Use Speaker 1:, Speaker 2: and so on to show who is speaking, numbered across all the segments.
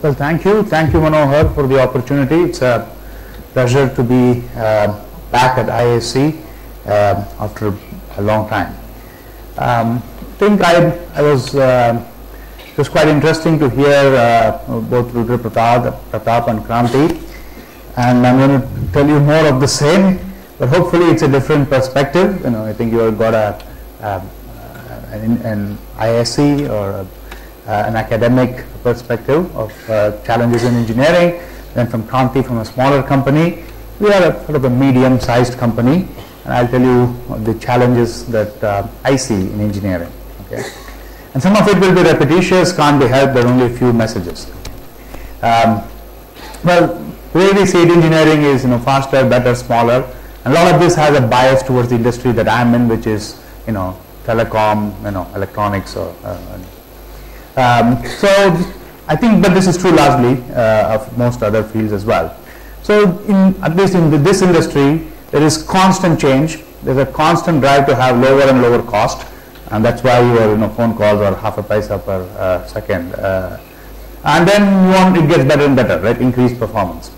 Speaker 1: Well, thank you. Thank you, Manohar, for the opportunity. It's a pleasure to be back at ISC after a long time. I think it was quite interesting to hear both Rudra Pratap and Kranti, and I'm going to tell you more of the same, but hopefully it's a different perspective. I think you have got an ISC or an academic perspective of challenges in engineering. Then from Kranti, from a smaller company, we are a sort of a medium-sized company, and I'll tell you the challenges that I see in engineering. Okay, and some of it will be repetitious, can't be helped. There are only a few messages. Well, the way we see it, engineering is faster, better, smaller. And a lot of this has a bias towards the industry that I'm in, which is telecom, electronics, or so I think, but this is true largely of most other fields as well. So at least in this industry, there is constant change. There's a constant drive to have lower and lower cost, and that's why your phone calls are half a paisa per second. And then it gets better and better, right? Increased performance.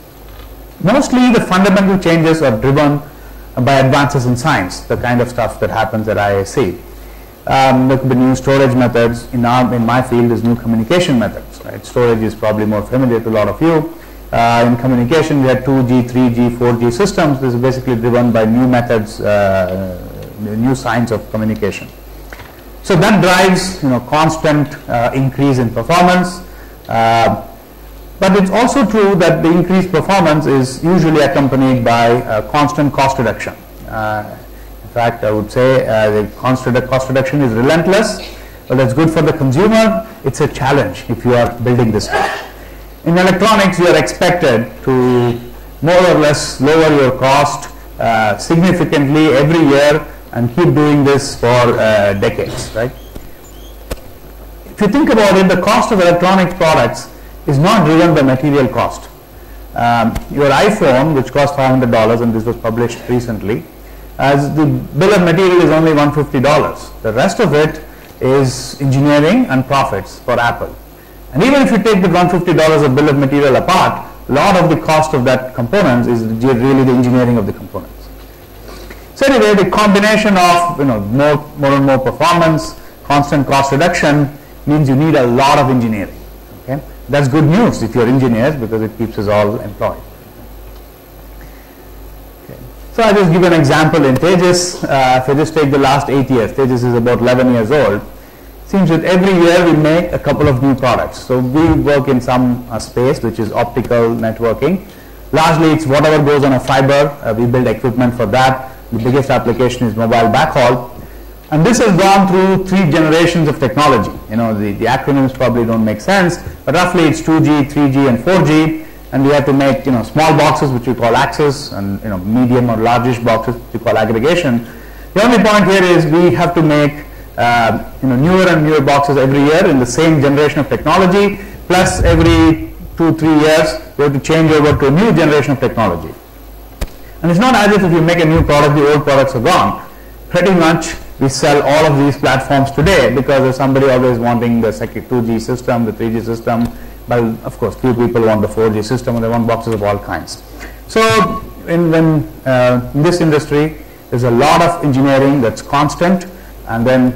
Speaker 1: Mostly the fundamental changes are driven by advances in science, the kind of stuff that happens at ISC. There could be new storage methods. In my field is new communication methods, right? Storage is probably more familiar to a lot of you. In communication, we had 2G, 3G, 4G systems. This is basically driven by new methods, new science of communication. So that drives constant increase in performance. But it's also true that the increased performance is usually accompanied by constant cost reduction. In fact, I would say the cost reduction is relentless, but that's good for the consumer. It's a challenge if you are building this stuff. In electronics, you are expected to more or less lower your cost significantly every year and keep doing this for decades, right? If you think about it, the cost of electronic products is not driven by material cost. Your iPhone, which costs $500, and this was published recently, as the bill of material is only $150. The rest of it is engineering and profits for Apple. And even if you take the $150 of bill of material apart, a lot of the cost of that components is really the engineering of the components. So anyway, the combination of more and more performance, constant cost reduction means you need a lot of engineering. Okay, that's good news if you're engineers, because it keeps us all employed. Okay. So I just give an example in Tejas. If I just take the last 8 years, Tejas is about 11 years old. Seems that every year we make a couple of new products. So we work in some space which is optical networking. Largely it's whatever goes on a fiber. We build equipment for that. The biggest application is mobile backhaul. And this has gone through 3 generations of technology. The acronyms probably don't make sense, but roughly it's 2G, 3G, and 4G. And we have to make small boxes, which we call access, and medium or largish boxes, which we call aggregation. The only point here is we have to make newer and newer boxes every year in the same generation of technology, plus every 2-3 years we have to change over to a new generation of technology. And it's not as if you make a new product, the old products are gone. Pretty much we sell all of these platforms today because there's somebody always wanting the 2G system, the 3G system. But of course, few people want the 4G system, and they want boxes of all kinds. So in this industry, there's a lot of engineering that's constant, and then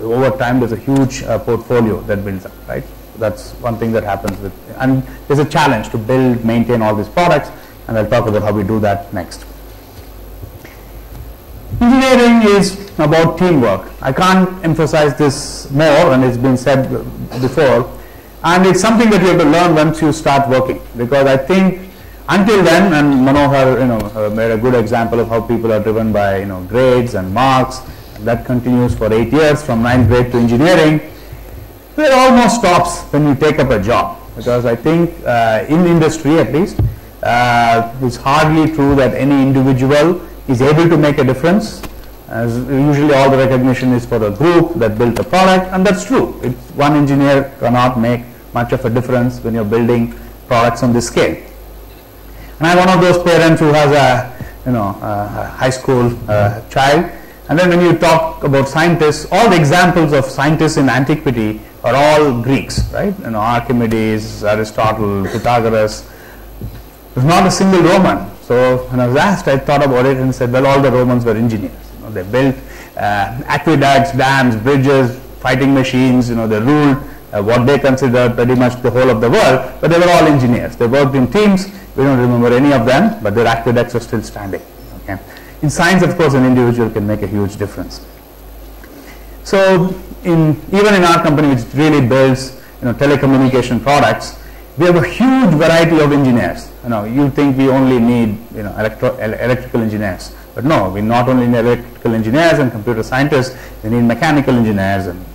Speaker 1: over time there's a huge portfolio that builds up, right? That's one thing that happens and there's a challenge to build, maintain all these products, and I'll talk about how we do that next. Engineering is about teamwork. I can't emphasize this more, and it's been said before, and it's something that you have to learn once you start working, because I think until then, and Manohar made a good example of how people are driven by grades and marks. That continues for 8 years from 9th grade to engineering. It almost stops when you take up a job, because I think in industry at least, it's hardly true that any individual is able to make a difference. As usually all the recognition is for a group that built the product, and that's true. One engineer cannot make much of a difference when you're building products on this scale. And I'm one of those parents who has a high school child. And then when you talk about scientists, all the examples of scientists in antiquity are all Greeks, right? You know, Archimedes, Aristotle, Pythagoras. There's not a single Roman. So when I was asked, I thought about it and said, well, all the Romans were engineers. You know, they built aqueducts, dams, bridges, fighting machines. You know, they ruled what they considered pretty much the whole of the world, but they were all engineers. They worked in teams. We don't remember any of them, but their aqueducts are still standing. Okay. In science, of course, an individual can make a huge difference. So even in our company, which really builds telecommunication products, we have a huge variety of engineers. You think we only need electrical engineers, but no, we not only need electrical engineers and computer scientists, we need mechanical engineers and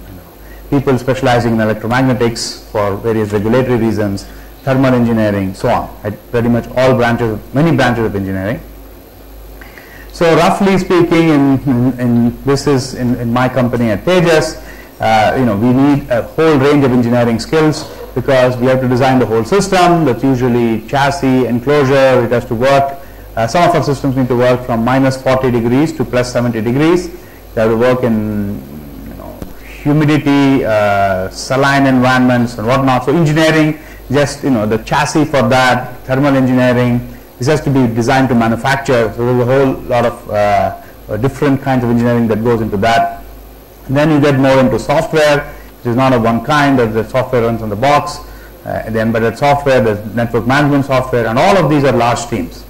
Speaker 1: people specializing in electromagnetics for various regulatory reasons, thermal engineering, so on. Pretty much all branches, many branches of engineering. So roughly speaking, in my company at Tejas, we need a whole range of engineering skills because we have to design the whole system. That's usually chassis, enclosure. It has to work. Some of our systems need to work from minus 40 degrees to plus 70 degrees. They have to work in humidity, saline environments and whatnot. So engineering, just the chassis for that, thermal engineering. This has to be designed to manufacture. So there's a whole lot of different kinds of engineering that goes into that. And then you get more into software, which is not of one kind. The software runs on the box, the embedded software, the network management software, and all of these are large teams.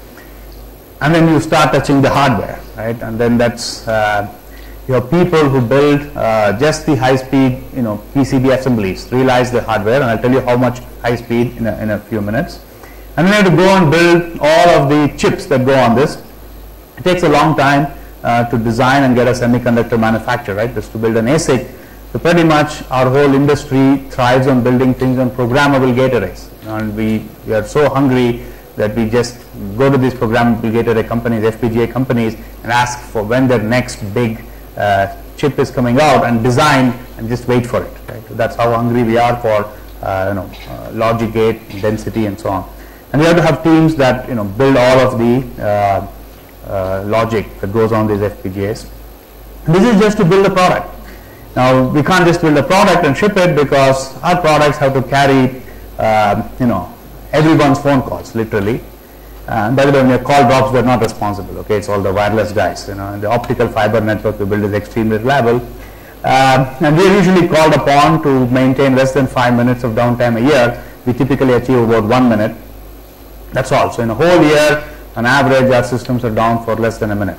Speaker 1: And then you start touching the hardware, right? And then that's you have people who build just the high-speed, PCB assemblies, realize the hardware, and I'll tell you how much high-speed in a few minutes. And then you have to go and build all of the chips that go on this. It takes a long time to design and get a semiconductor manufacturer, right? Just to build an ASIC. So pretty much our whole industry thrives on building things on programmable gate arrays. And we are so hungry that we just go to these programmable gate array companies, FPGA companies, and ask for when their next big chip is coming out and design and just wait for it. Right? So that's how hungry we are for logic gate, density, and so on. And we have to have teams that build all of the logic that goes on these FPGAs. And this is just to build a product. Now we can't just build a product and ship it because our products have to carry everyone's phone calls literally. And by the way, when your call drops, we're not responsible. Okay, it's all the wireless guys. And the optical fiber network we build is extremely reliable. And we are usually called upon to maintain less than 5 minutes of downtime a year. We typically achieve about 1 minute. That's all. So in a whole year, on average, our systems are down for less than a minute.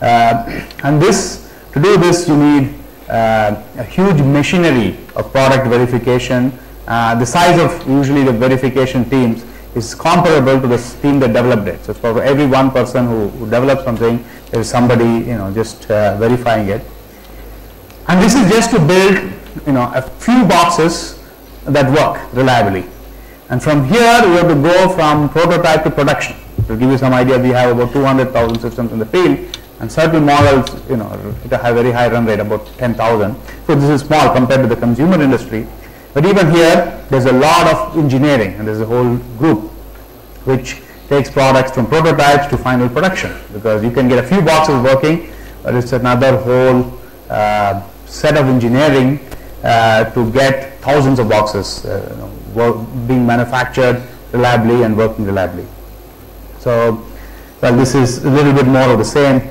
Speaker 1: And to do this, you need a huge machinery of product verification. The size of usually the verification teams is comparable to the team that developed it. So for every one person who develops something, there is somebody just verifying it. And this is just to build a few boxes that work reliably. And from here, we have to go from prototype to production. To give you some idea, we have about 200,000 systems in the field, and certain models, have a very high run rate, about 10,000. So this is small compared to the consumer industry. But even here, there's a lot of engineering, and there's a whole group which takes products from prototypes to final production. Because you can get a few boxes working, but it's another whole set of engineering to get thousands of boxes being manufactured reliably and working reliably. So, well, this is a little bit more of the same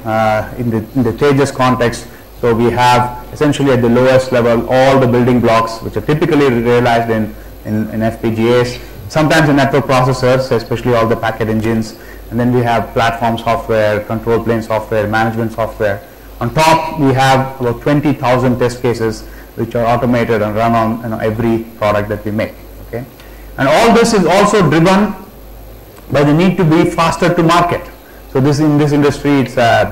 Speaker 1: in the Tejas context. So we have essentially at the lowest level all the building blocks which are typically realized in FPGAs, sometimes in network processors, especially all the packet engines, and then we have platform software, control plane software, management software. On top, we have about 20,000 test cases which are automated and run on every product that we make. Okay, and all this is also driven by the need to be faster to market. So in this industry, it's the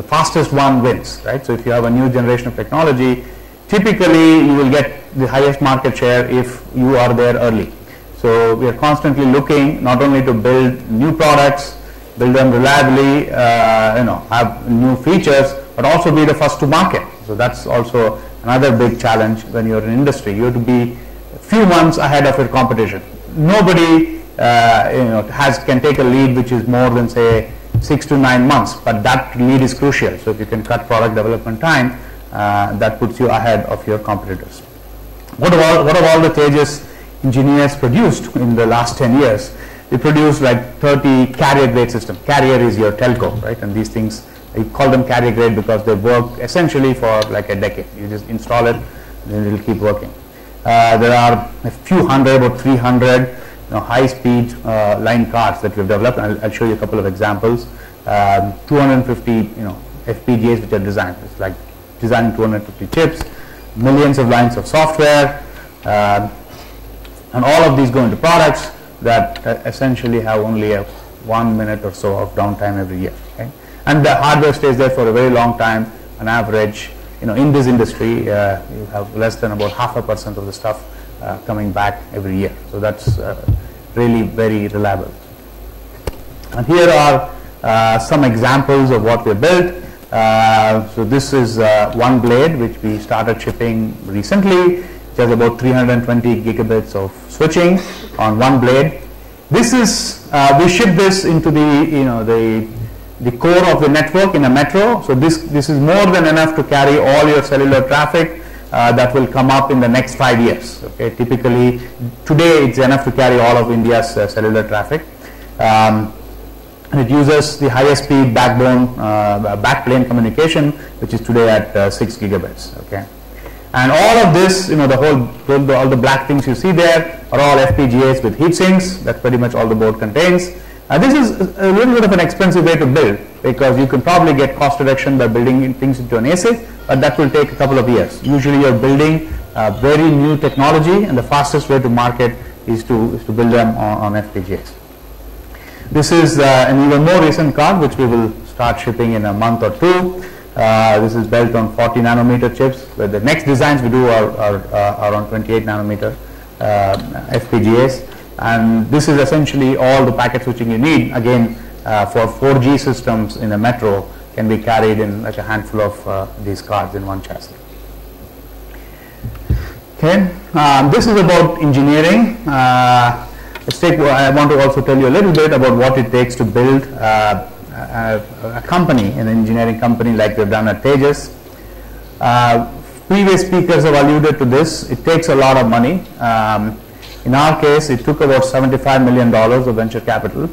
Speaker 1: fastest one wins, right? So if you have a new generation of technology, typically you will get the highest market share if you are there early. So we are constantly looking not only to build new products, build them reliably, have new features, but also be the first to market. So that's also another big challenge when you're in industry. You have to be a few months ahead of your competition. Nobody can take a lead which is more than say 6 to 9 months, but that lead is crucial. So if you can cut product development time, that puts you ahead of your competitors. What have all the Tejas engineers produced in the last 10 years? We produced like 30 carrier grade systems. Carrier is your telco, right? And these things, you call them carrier grade because they work essentially for like a decade. You just install it, then it will keep working. There are a few hundred or 300 high-speed line cards that we've developed. I'll show you a couple of examples. 250 FPGAs which are designed. It's like designing 250 chips, millions of lines of software, and all of these go into products that essentially have only a 1 minute or so of downtime every year. Okay? And the hardware stays there for a very long time. On average, in this industry, you have less than about 0.5% of the stuff coming back every year. So that's really very reliable. And here are some examples of what we built. So this is one blade which we started shipping recently. It has about 320 gigabits of switching on one blade. This is we ship this into the core of the network in a metro. So this is more than enough to carry all your cellular traffic that will come up in the next 5 years. Okay, typically today it's enough to carry all of India's cellular traffic. And it uses the highest speed backplane communication, which is today at 6 gigabits. Okay, and all of this, all the black things you see there are all FPGAs with heat sinks. That's pretty much all the board contains. This is a little bit of an expensive way to build because you can probably get cost reduction by building things into an ASIC, but that will take a couple of years. Usually you're building very new technology, and the fastest way to market is to build them on FPGAs. This is an even more recent card which we will start shipping in a month or two. This is built on 40 nanometer chips, where the next designs we do are on 28 nanometer FPGAs. And this is essentially all the packet switching you need. Again, for 4G systems in a metro can be carried in like a handful of these cards in one chassis. Okay, this is about engineering. I want to also tell you a little bit about what it takes to build a company, an engineering company like we've done at Tejas. Previous speakers have alluded to this. It takes a lot of money. In our case, it took about $75 million of venture capital.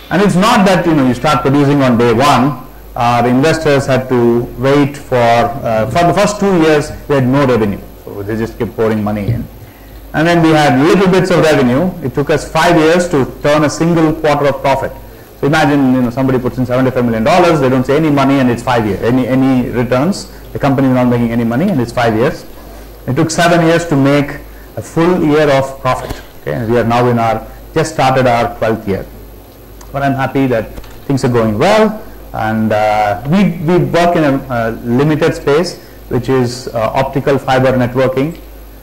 Speaker 1: And it's not that you start producing on day one. The investors had to wait for the first 2 years, they had no revenue. So they just kept pouring money in. And then we had little bits of revenue. It took us 5 years to turn a single quarter of profit. So imagine somebody puts in $75 million, they don't say any money, and it's 5 years. Any returns, the company is not making any money, and it's 5 years. It took 7 years to make a full year of profit. Okay, and we are now just started our 12th year. But I'm happy that things are going well, and we work in a limited space, which is optical fiber networking.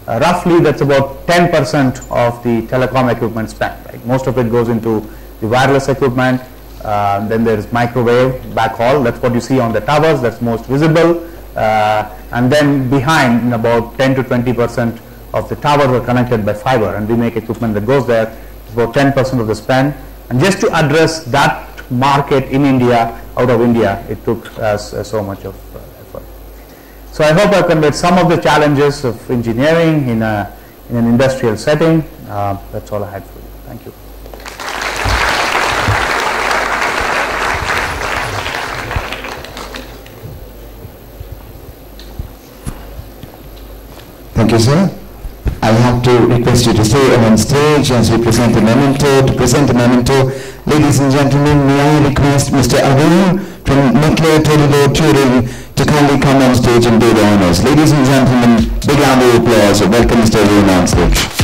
Speaker 1: Roughly that's about 10% of the telecom equipment spent. Right? Most of it goes into the wireless equipment. Then there is microwave backhaul. That's what you see on the towers. That's most visible. And then behind, about 10 to 20% of the towers are connected by fiber, and we make equipment that goes there. It's about 10% of the spend. And just to address that market in India, out of India, it took us so much of effort. So I hope I've conveyed some of the challenges of engineering in an industrial setting. That's all I had for you. Thank you.
Speaker 2: Thank you, sir. I have to request you to stay on stage as we present the memento. To present the memento, ladies and gentlemen, may I request Mr. Arun from Nuclear Toledo Turing to kindly come on stage and do the honors. Ladies and gentlemen, big round of applause. Welcome Mr. Arun on stage.